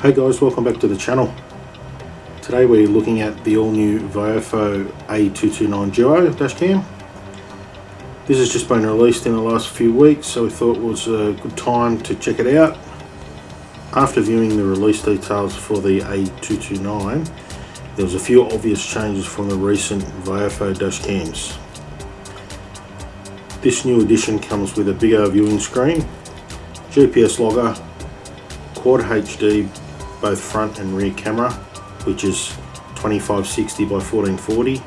Hey guys, welcome back to the channel. Today we're looking at the all new VIOFO A229 Duo dashcam. This has just been released in the last few weeks, so we thought it was a good time to check it out. After viewing the release details for the A229, there was a few obvious changes from the recent VIOFO dashcams. This new edition comes with a bigger viewing screen, GPS logger, Quad HD both front and rear camera, which is 2560 by 1440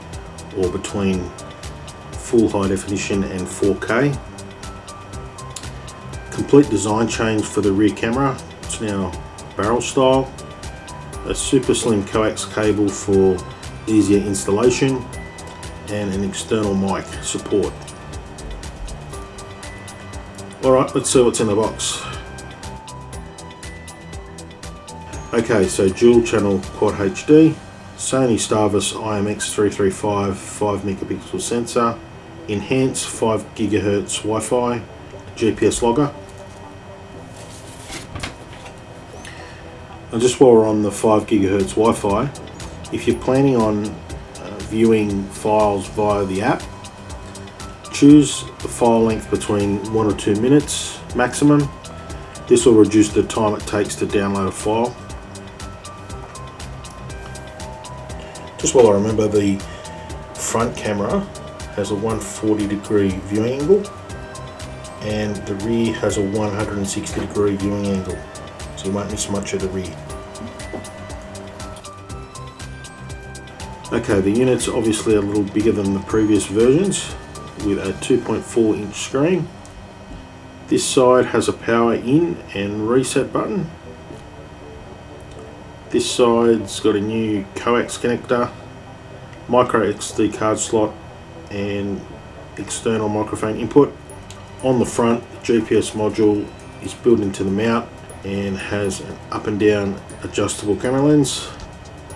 or between full high definition and 4K. Complete design change for the rear camera, it's now barrel style. A super slim coax cable for easier installation and an external mic support. Alright, let's see what's in the box. Okay, so dual channel Quad HD, Sony STARVIS IMX335 5MP sensor, enhanced 5GHz Wi-Fi, GPS logger. And just while we're on the 5GHz Wi-Fi, if you're planning on viewing files via the app, choose a file length between 1 or 2 minutes maximum. This will reduce the time it takes to download a file. Just while I remember, the front camera has a 140-degree viewing angle and the rear has a 160-degree viewing angle, so you won't miss much of the rear. Okay, the unit's obviously a little bigger than the previous versions with a 2.4-inch screen. This side has a power in and reset button. This side's got a new coax connector, micro SD card slot and external microphone input. On the front, the GPS module is built into the mount and has an up and down adjustable camera lens.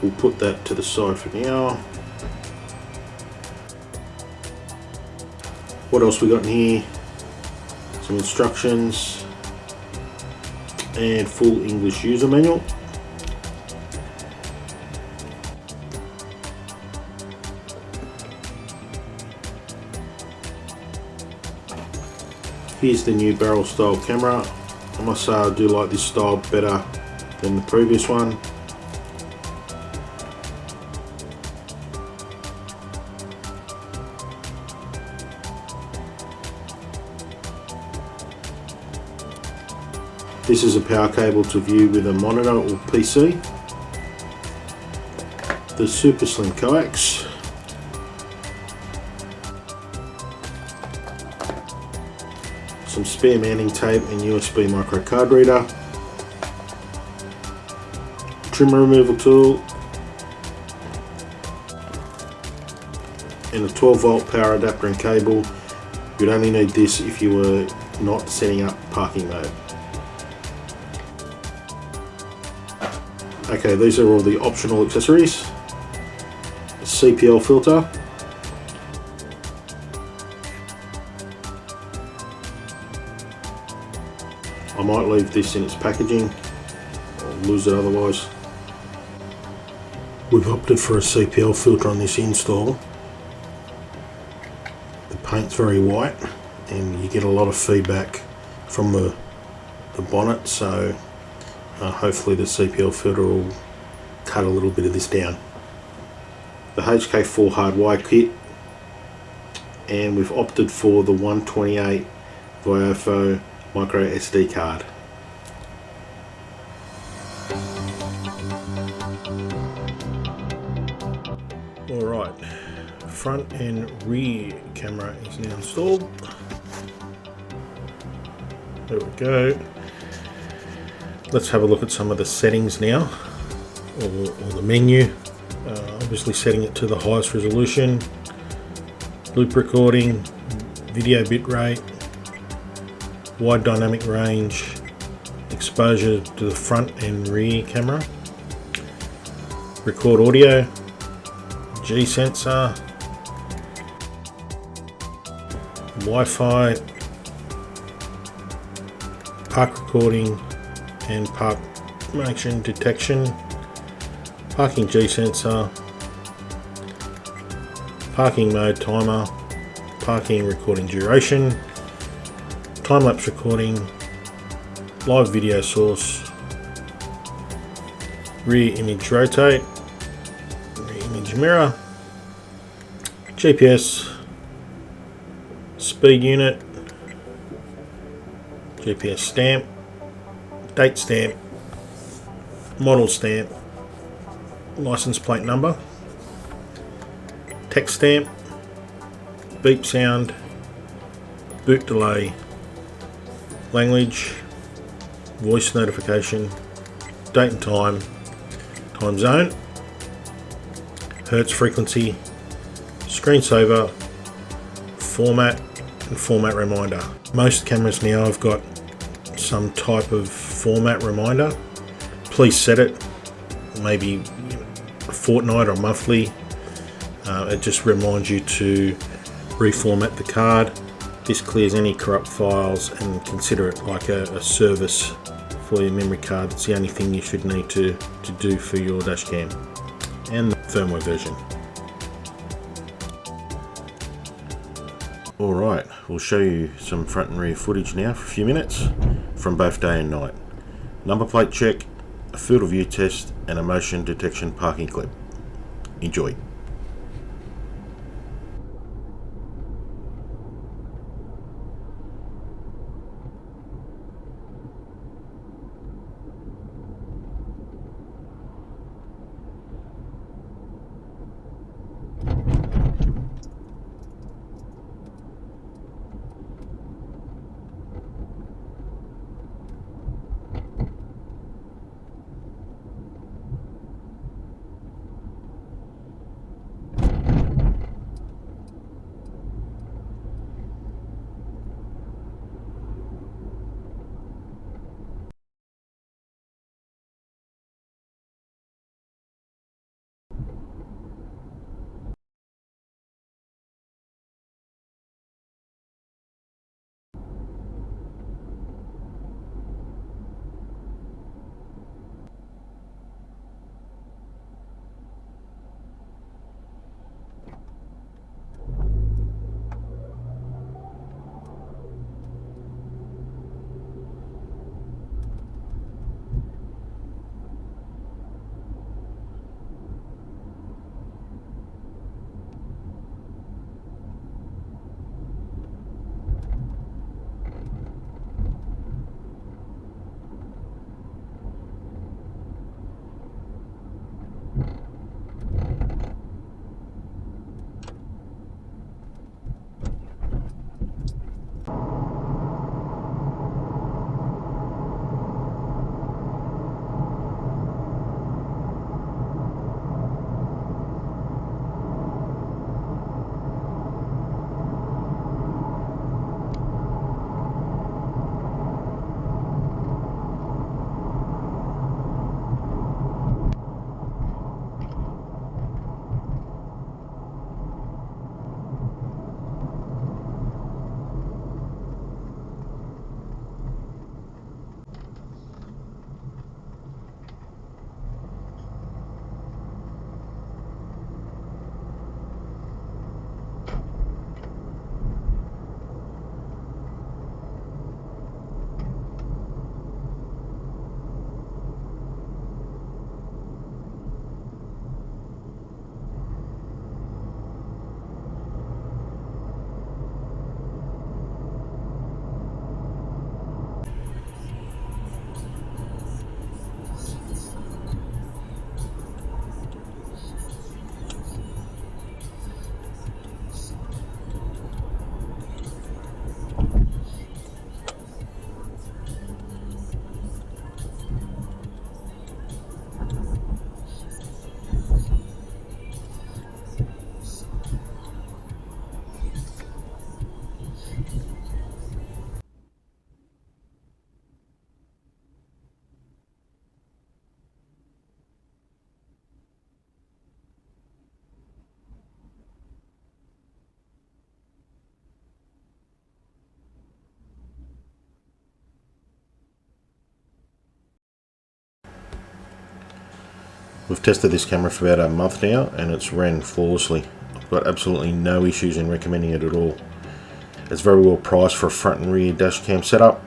We'll put that to the side for now. What else we got in here? Some instructions and full English user manual. Here's the new barrel style camera. I must say I do like this style better than the previous one. This is a power cable to view with a monitor or PC. The super slim coax. Some spare mounting tape and USB micro card reader. Trim removal tool. And a 12-volt power adapter and cable. You'd only need this if you were not setting up parking mode. Okay, these are all the optional accessories. A CPL filter. I might leave this in its packaging, I'll lose it otherwise. We've opted for a CPL filter on this install. The paint's very white and you get a lot of feedback from the bonnet, so hopefully the CPL filter will cut a little bit of this down. The HK4 Hardwire Kit, and we've opted for the 128 VIOFO micro SD card. Alright, front and rear camera is now installed. There we go. Let's have a look at some of the settings now, or the menu. Obviously setting it to the highest resolution, loop recording, video bitrate, wide dynamic range, exposure to the front and rear camera, record audio, G sensor, Wi-Fi, park recording and park motion detection, parking G sensor, parking mode timer, parking recording duration, time-lapse recording, live video source, rear image rotate, rear image mirror, GPS, speed unit, GPS stamp, date stamp, model stamp, license plate number, text stamp, beep sound, boot delay, language, voice notification, date and time, time zone, hertz frequency, screensaver, format and format reminder. Most cameras now have got some type of format reminder. Please set it, maybe a fortnight or monthly. It just reminds you to reformat the card. This clears any corrupt files and consider it like a service for your memory card. It's the only thing you should need to do for your dash cam, and the firmware version. Alright, we'll show you some front and rear footage now for a few minutes from both day and night. Number plate check, a field of view test, and a motion detection parking clip. Enjoy. We've tested this camera for about a month now and it's ran flawlessly. I've got absolutely no issues in recommending it at all. It's very well priced for a front and rear dash cam setup,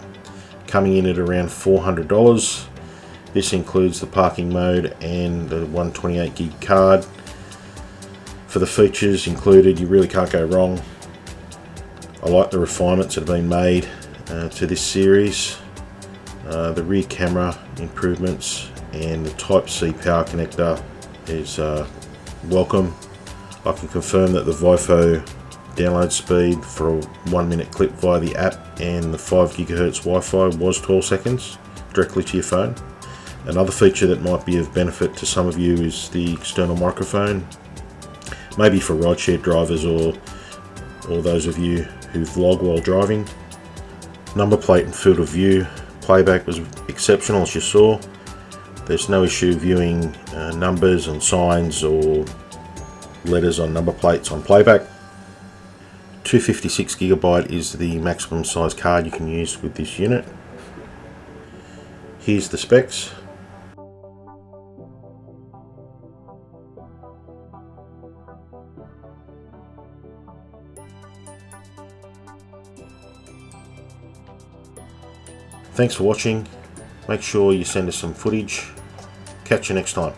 coming in at around $400. This includes the parking mode and the 128 gig card. For the features included, you really can't go wrong. I like the refinements that have been made to this series. The rear camera improvements and the Type-C power connector is welcome. I can confirm that the VIOFO download speed for a 1 minute clip via the app and the 5 GHz Wi-Fi was 12 seconds directly to your phone. Another feature that might be of benefit to some of you is the external microphone, maybe for rideshare drivers or those of you who vlog while driving. Number plate and field of view playback was exceptional, as you saw. There's no issue viewing numbers and signs or letters on number plates on playback. 256GB is the maximum size card you can use with this unit. Here's the specs. Thanks for watching. Make sure you send us some footage. Catch you next time.